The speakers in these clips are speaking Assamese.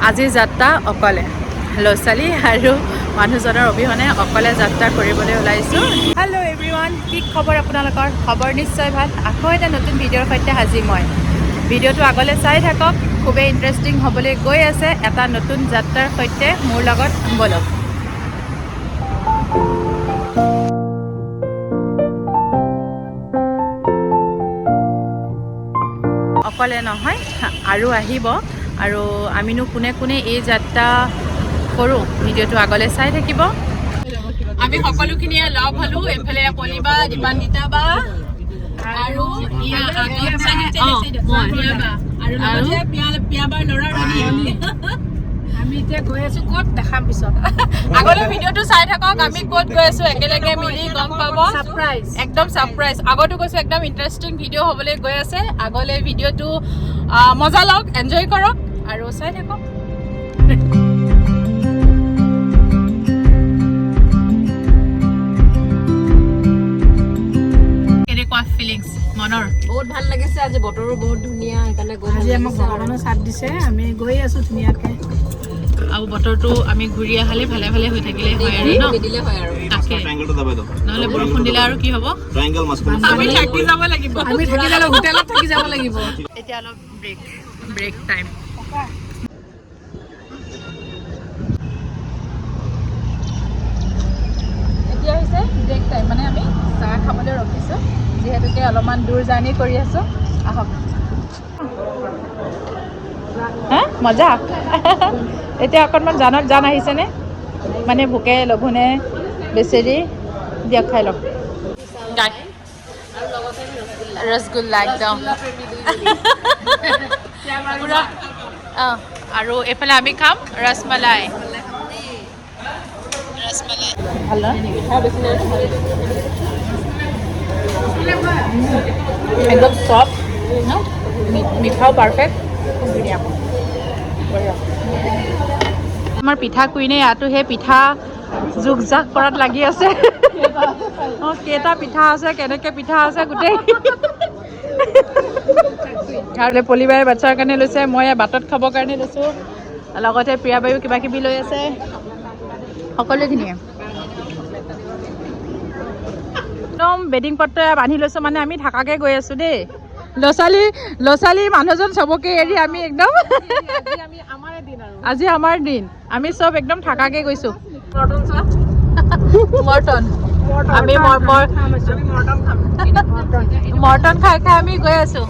আজি যাত্ৰা অকলে ল'ৰা-ছোৱালী আৰু মানুহজনৰ অবিহনে অকলে যাত্ৰা কৰিবলৈ ওলাইছোঁ। হেল্ল' এভৰিৱান, কি খবৰ আপোনালোকৰ? খবৰ নিশ্চয় ভাল। আকৌ এটা নতুন ভিডিঅ'ৰ সৈতে হাজিৰ মই। ভিডিঅ'টো আগলৈ চাই থাকক, খুবেই ইণ্টাৰেষ্টিং হ'বলৈ গৈ আছে এটা নতুন যাত্ৰাৰ সৈতে মোৰ লগত বলক। অকলে নহয় আৰু আহিব, আৰু আমিনো কোনে কোনে এই যাত্ৰা কৰোঁ, ভিডিঅ'টো আগলৈ চাই থাকিব। আমি সকলোখিনিয়ে লগ হ'লোঁ। এইফালে পলিবা, দীপান্বিতা বা আৰু আমি এতিয়া গৈ আছোঁ ক'ত দেখাম পিছত। আগলৈ ভিডিঅ'টো চাই থাকক, আমি ক'ত গৈ আছোঁ একেলগে মিলি গম পাব। ছাৰপ্ৰাইজ, একদম ছাৰপ্ৰাইজ। আগতো কৈছোঁ একদম ইণ্টাৰেষ্টিং ভিডিঅ' হ'বলৈ গৈ আছে। আগলৈ ভিডিঅ'টো মজা লওক, এনজয় কৰক আৰু চাই থাকক। কেনেকুৱা ফিলিংছ মনৰ? বহুত ভাল লাগিছে। আজি বতৰো বহুত ধুনীয়া, সেইকাৰণে আজি আমাক ভগৱানৰ চাথ দিছে, আমি গৈ আছো ধুনীয়াকৈ। আৰু বতৰটো আমি ঘূৰি আহালে ভালে ভালে হৈ থাকিলে হয় আৰু ন, দিলে হয় আৰু তাকে নহ'লে বৰষুণ দিলে আৰু কি হ'ব, আমি থাকি যাব লাগিব। আমি থাকি যাব, হোটেলত থাকি যাব লাগিব। এতিয়া অলপ ব্ৰেক টাইম। এতিয়া হৈছে ব্ৰেক টাইম, মানে আমি চাহ খাবলৈ ৰখিছোঁ, যিহেতুকে অলপমান দূৰ জাৰ্ণি কৰি আছোঁ। আহক। হা মজা। এতিয়া অকণমান জান আহিছেনে, মানে ভোকে লঘোণে বেচেৰি দিয়ক, খাই লওক। ৰসগোল্লা একদম পুৰা। অঁ, আৰু এইফালে আমি খাম ৰসমলাই। ভাল একদম চফ্ট, মিঠাও পাৰফেক্ট, ধুনীয়া। আমাৰ পিঠা কুইনে ইয়াতো সেই পিঠা যোগ জাগ কৰাত লাগি আছে। অঁ, কেইটা পিঠা আছে, কেনেকৈ পিঠা আছে গোটেই। আৰু পলিবাৰে বাচ্ছাৰ কাৰণে লৈছে, মই বাটত খাবৰ কাৰণে লৈছোঁ, লগতে প্ৰিয়াবায়ো কিবা কিবি লৈ আছে, সকলোখিনিয়ে একদম বেডিং পত্ৰ বান্ধি লৈছোঁ। মানে আমি থাকাকৈ গৈ আছোঁ দেই, ল'ৰা ছোৱালী মানুহজন চবকে এৰি আমি একদম আজি আমাৰ দিন, আমি চব একদম থাকাকৈ গৈছোঁ। মৰ্টন আমি মৰ্টন খাই খাই আমি গৈ আছোঁ।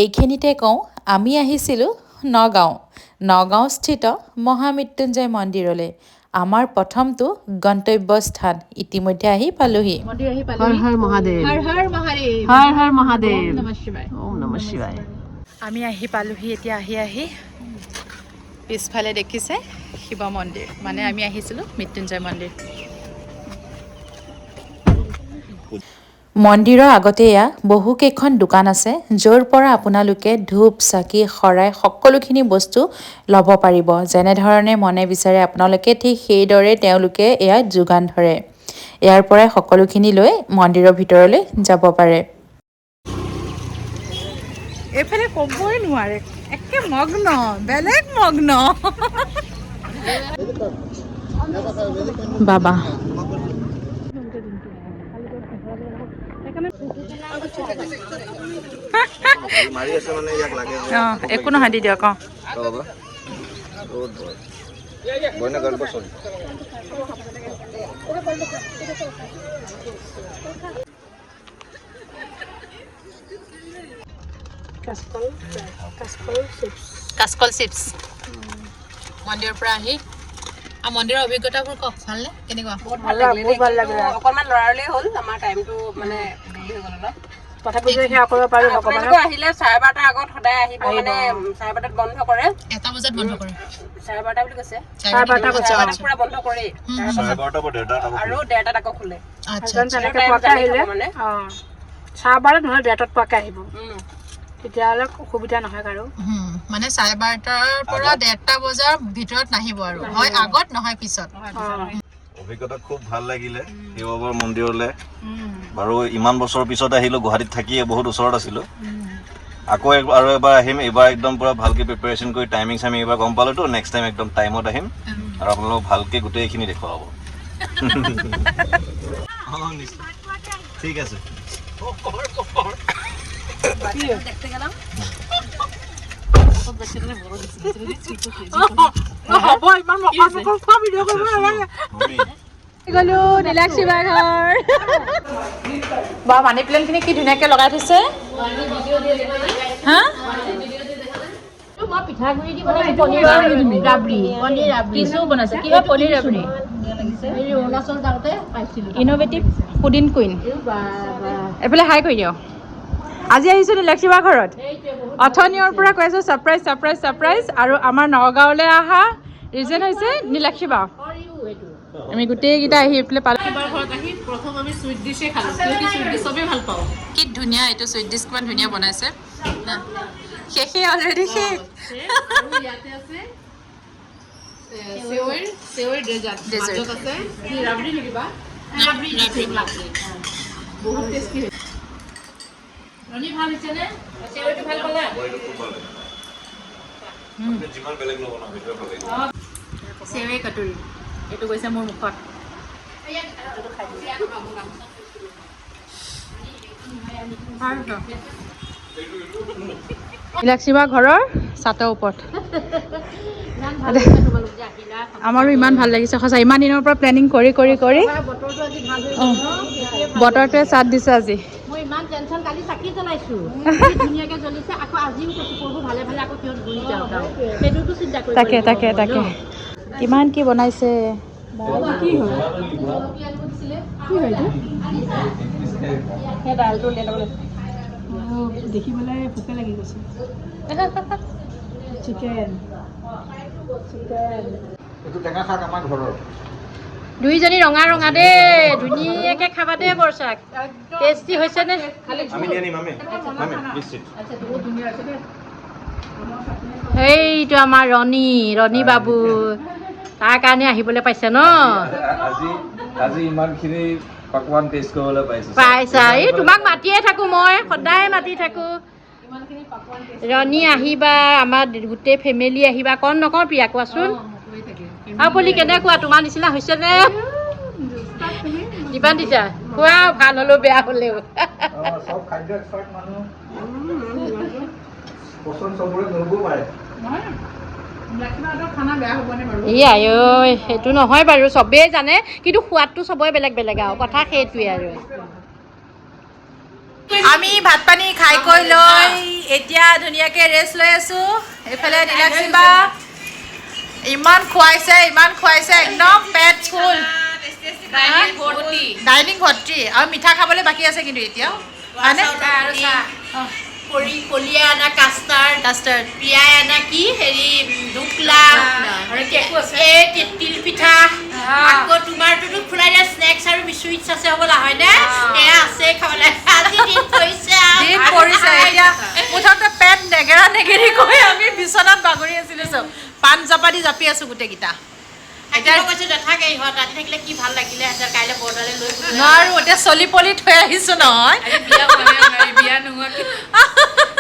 এইখিনিতে কওঁ, আমি আহিছিলোঁ নগাঁওস্থিত মহামৃত্যুঞ্জয় মন্দিৰলৈ। আমাৰ প্ৰথমটো গন্তব্যস্থান ইতিমধ্যে আহি পালোহি। হৰ হৰ মহাদেৱ, হৰ হৰ মহাদেৱ, হৰ হৰ মহাদেৱ, ওম নমঃ শিৱায়, ওম নমঃ শিৱায়। আমি আহি পালোহি। এতিয়া আহি পিছফালে দেখিছে শিৱ মন্দিৰ, মানে আমি আহিছিলোঁ মৃত্যুঞ্জয় মন্দিৰ। মন্দিৰৰ আগতে এয়া বহুকেইখন দোকান আছে, য'ৰ পৰা আপোনালোকে ধূপ চাকি শৰাই সকলোখিনি বস্তু ল'ব পাৰিব। যেনেধৰণে মনে বিচাৰে আপোনালোকে ঠিক সেইদৰে তেওঁলোকে এয়া যোগান ধৰে। ইয়াৰ পৰাই সকলোখিনি লৈ মন্দিৰৰ ভিতৰলৈ যাব পাৰে। এইফালে ক'বই নোৱাৰে, একে মগ্ন, বেলেগ মগ্ন। বাবা একো নহয়, দি দিয়ক। কাচকল চিপছ মন্দিৰৰ পৰা আহি। মন্দিৰৰ অভিজ্ঞতাবোৰ কওক, ভালনে? কেনেকুৱা? বহুত ভাল লাগিলে। অকণমান লৰালি হ'ল, আমাৰ টাইমটো মানে দেৰি হৈ গ'ল অলপ। তথাপিও কৰিব পাৰোঁ। আপোনালোকে আহিলে 12:30 আগত সদায় আহিব, মানে 12:30 বন্ধ কৰে, 1 বজাত বন্ধ কৰে। 12:30 বুলি কৈছে, 12:30 পুৰা বন্ধ কৰে, আৰু 1:30 আকৌ খোলে। আচ্ছা মানে চাৰে নহ'লে ডেটত পোৱাকৈ আহিব তেতিয়াহ'লে অসুবিধা নহয় কাৰো মানে 12:30 পৰা 1:30 বজাৰ ভিতৰত নাহিব আৰু হয় আগত নহয় পিছত অভিজ্ঞতা খুব ভাল লাগিলে শিৱবাবাৰ মন্দিৰলৈ বাৰু ইমান বছৰৰ পিছত আহিলোঁ গুৱাহাটীত থাকিয়ে বহুত ওচৰত আছিলোঁ আকৌ আৰু এবাৰ আহিম এইবাৰ একদম পুৰা ভালকৈ প্ৰিপেৰেশ্যন কৰি টাইমিং চাইমিং এইবাৰ গম পালোতো নেক্সট টাইম একদম টাইমত আহিম আৰু আপোনালোকক ভালকৈ গোটেইখিনি দেখুৱাব ঠিক আছে গলো নীলাক্ষী বাৰ ঘৰ বা মানি প্লেণ্টখিনি কি ধুনীয়াকৈ লগাই থৈছে হা পিঠাগুড়ি দি বনাইছো পনীৰ ৰাবৰি কিছু বনাইছে কিবা পনীৰ ৰাবৰি অৰুণাচল যাওঁতে পাইছিলো ইন'ভেটিভ ফুডিং কুইন এইফালে হাই কৰি দিয়ক আজি আহিছোঁ নীলাক্ষী বাৰ ঘৰত অথনিয়ৰ পৰা কৈ আছোঁ ছাৰপ্ৰাইজ ছাৰপ্ৰাইজ ছাৰপ্ৰাইজ আৰু আমাৰ নগাঁৱলৈ অহা ৰিজন হৈছে নীলাক্ষী বা আমি গোটেইকেইটা আহি পেলাই পালোঁ কি ধুনীয়া এইটো চুইট ডিছ কিমান ধুনীয়া বনাইছে শেষেই অলৰেডি শেষ চেৱে কটুৰি এইটো গৈছে মোৰ মুখত নীলাক্ষী বা ঘৰৰ ছাতৰ ওপৰত আমাৰো ইমান ভাল লাগিছে সঁচা ইমান দিনৰ পৰা প্লেনিং কৰি বতৰটোৱে চাথ দিছে আজি মই ইমান টেনচন কালি চাকি জ্বলাইছো ধুনীয়াকে জ্বলিছে আকৌ আজিও কৈছো প্ৰভু ভালে ভালে আকৌ কিয় ঘূৰি যাওঁ সেইটোতো চিন্তা কৰি তাকে কিমান কি বনাইছে দেখি পেলাই ভোকে লাগি গৈছে চিকেন দুইজনী ৰঙা ৰঙা দেই ধুনীয়াকে খাবা দেই বৰ্ষাক টেষ্টি হৈছে নে সেইটো আমাৰ ৰণী বাবু তাৰ কাৰণে আহিবলৈ পাইছে ন আজি ইমানখিনি পকৱান টেষ্ট কৰিবলৈ পাইছা এই তোমাক মাতিয়ে থাকো মই সদায় মাতি থাকো ৰণী আহিবা আমাৰ গোটেই ফেমিলি আহিবা কণ নকওঁ প্ৰিয়া কোৱাচোন আৰু পলি কেনেকুৱা তোমাৰ নিচিনা হৈছেনে যিমান দিছা খোৱা ভাল হ'লেও বেয়া হ'লেও চব খাদ্য এক্সপাৰ্ট মানুহ পচন্দ চবৰে নহ'বও পাৰে এই আই সেইটো নহয় বাৰু চবেই জানে কিন্তু সোৱাদটো চবৰে বেলেগ বেলেগ আৰু কথা সেইটোৱে আৰু আমি ভাত পানী খাই কৈ লৈ এতিয়া ধুনীয়াকৈ ৰেষ্ট লৈ আছোঁ এইফালে নীলাক্ষী বা ইমান খুৱাইছে একদম পেট ফুল ডাইনিং ভৰ্তি আৰু মিঠা খাবলৈ বাকী আছে কিন্তু এতিয়াও হয়নে কলিয়া আনা কাষ্টাৰ্ড পিয়াই আনা কি হেৰি ঢোকলা তিল পিঠা আকৌ তোমাৰটোতো খোলাই দিয়া স্নেক্স আৰু চুইটছ আছে হ'বলা হয়নে এয়া আছে খাবলৈ আজি দিন পৰিছে এতিয়া মুঠতে পেট নেগেৰা নেগেৰি কৈ আমি বিচনাত বাগৰি আছিলোঁ চব পাণ জাপাদি জাপি আছোঁ গোটেইকেইটা এতিয়া কৈছো নাথাকে ইহঁত ৰাতি থাকিলে কি ভাল লাগিলে কাইলৈ বৰ্ডাৰলৈ লৈ নোৱাৰো এতিয়া চলি পলি থৈ আহিছোঁ নহয়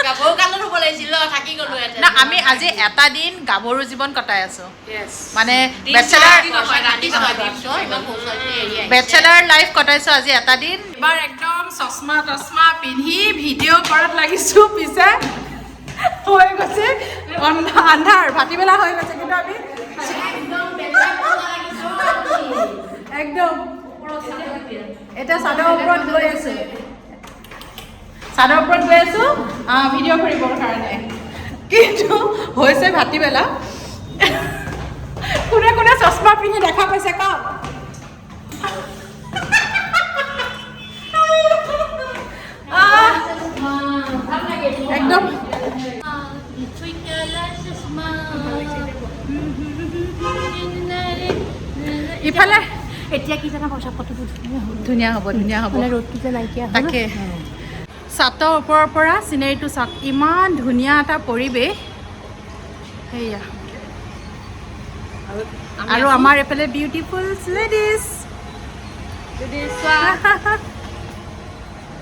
গাভৰু কালত হ'ব লাগিছিল থাকি গ'লো না আমি আজি এটা দিন গাভৰু জীৱন কটাই আছোঁ মানে বেচেলাৰ লাইফ কটাইছোঁ আজি এটা দিন এবাৰ একদম চশমা তচমা পিন্ধি ভিডিঅ' কৰাত লাগিছোঁ পিছে হৈ গৈছে আন্ধাৰ ভাটিবেলা হৈ গৈছে কিন্তু আমি একদম এতিয়া চাদৰ ওপৰত গৈ আছোঁ ভিডিঅ' কৰিবৰ কাৰণে কিন্তু হৈছে ভাটিবেলা কোনে কোনে চশমা পিন্ধি দেখা পাইছে কওক একদম ইফালে এতিয়া কি জানা পইচা ফটোটো ধুনীয়া হ'ব ৰ'দটো যে নাইকিয়া তাকে ছাতৰ ওপৰৰ পৰা চিনেৰীটো চাওক ইমান ধুনীয়া এটা পৰিৱেশ সেয়া আৰু আমাৰ এইফালে বিউটিফুল লেডিজ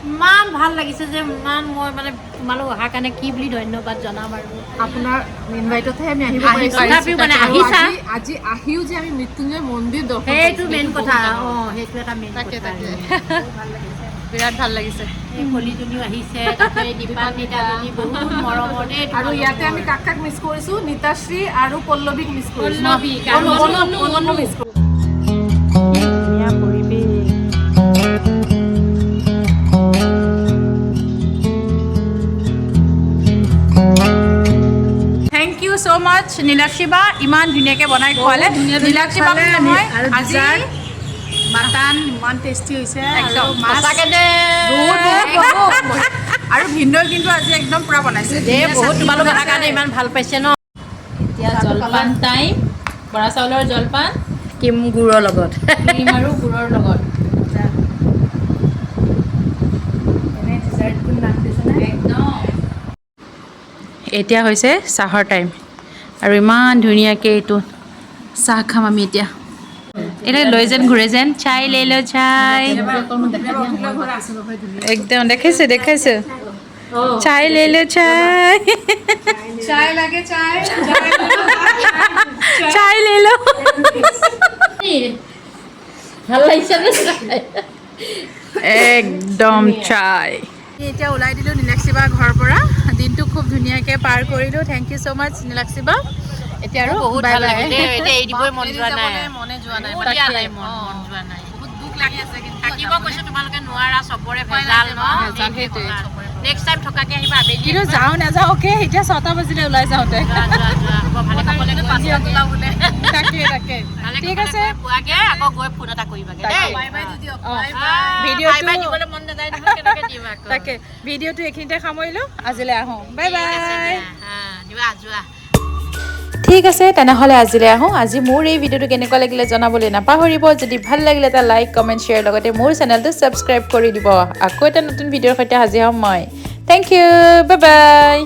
ইমান ভাল লাগিছে যে ইমান মই মানে তোমালোক অহাৰ কাৰণে কি বুলি ধন্যবাদ জনাম আৰু আপোনাৰ ইনভাইটতহে আমি আহিব পাৰিছোঁ তথাপিও মানে আহিছা আজি আহিও যে আমি মৃত্যুঞ্জয় মন্দিৰ দৰ্শন সেইটো মেইন কথা সেইটো এটা মেইন তাকে কথা তাকে বিৰাট ভাল লাগিছে এই কলিজনীও আহিছে তাতে দীপা নিতাজনী বহুত মৰমৰ দেই আৰু ইয়াতে আমি কাক কাক মিছ কৰিছোঁ নীতাশ্ৰী আৰু পল্লৱীক মিছ কৰিছোঁ পল্লৱী, কাৰণ অনু মিছ কৰিছোঁ ধুনীয়া পৰিৱেশ থেংক ইউ ছ' মাছ নীলাক্ষী বা ইমান ধুনীয়াকৈ বনাই খোৱালে নীলাক্ষী বা নহয় আৰু আজি মাটান ইমান টেষ্টি হৈছে একদম আৰু মাছ সঁচাকে দে আৰু ভিন্দই কিন্তু আজি একদম পূৰা বনাইছে বহুত তোমালোক অহাৰ কাৰণে ইমান ভাল পাইছে ন এতিয়া জলপান টাইম বৰা চাউলৰ জলপান কিম গুড়ৰ লগত ক্ৰীম আৰু গুড়ৰ লগত একদম এতিয়া হৈছে চাহৰ টাইম আৰু ইমান ধুনীয়াকৈ এইটো চাহ খাম আমি এতিয়া এতিয়া লৈ যেন ঘূৰে যেন চাই লৈ ল চাই একদম দেখাইছে চাই লৈ ল চাই চাই লাগে চাই চাই লৈ ল ভাল লাগিছে নে একদম চাই এতিয়া ওলাই দিলোঁ নীলাক্ষী বা ঘৰৰ পৰা দিনটো খুব ধুনীয়াকৈ পাৰ কৰিলোঁ থেংক ইউ ছ' মাছ নীলাক্ষী বা এতিয়া আৰু বহুত বাই ভাল বাই লাগে দেই এতিয়া এৰি দিবই মন যোৱা নাই মনে যোৱা নাই বহুত দিয়া নাই মন যোৱা নাই বহুত দুখ লাগি আছে কিন্তু থাকিব কৈছো তোমালোকে নোৱাৰা চবৰে ভেজাল ন ভেজাল, সেইটোৱে। নেক্সট টাইম থকাকে আহিবা আবেলি কিন্তু যাওঁ নাযাওঁ অ'কে এতিয়া 6টা বাজিলে ওলাই যাওঁতে যোৱা হ'ব ভালে কাপলে বোলে তাকে ঠিক আছে পোৱাকে আকৌ গৈ ফোন এটা কৰিবাগে দেই ভিডিঅ'টো বাই দিবলৈ মন নাযায় নহয় কেনেকে দিম আকৌ তাকে ভিডিঅ'টো এইখিনিতে সামৰিলোঁ আজিলৈ আহোঁ বাই বাই যোৱা যোৱা ঠিক আছে তেনেহ'লে আজিলৈ আহোঁ আজি মোৰ এই ভিডিঅ'টো কেনেকুৱা লাগিলে জনাবলৈ নাপাহৰিব যদি ভাল লাগিলে এটা লাইক কমেণ্ট শ্বেয়াৰ লগতে মোৰ চেনেলটো ছাবস্ক্ৰাইব কৰি দিব আকৌ এটা নতুন ভিডিঅ'ৰ সৈতে হাজিৰ হ'ম মই থেংক ইউ বাই বাই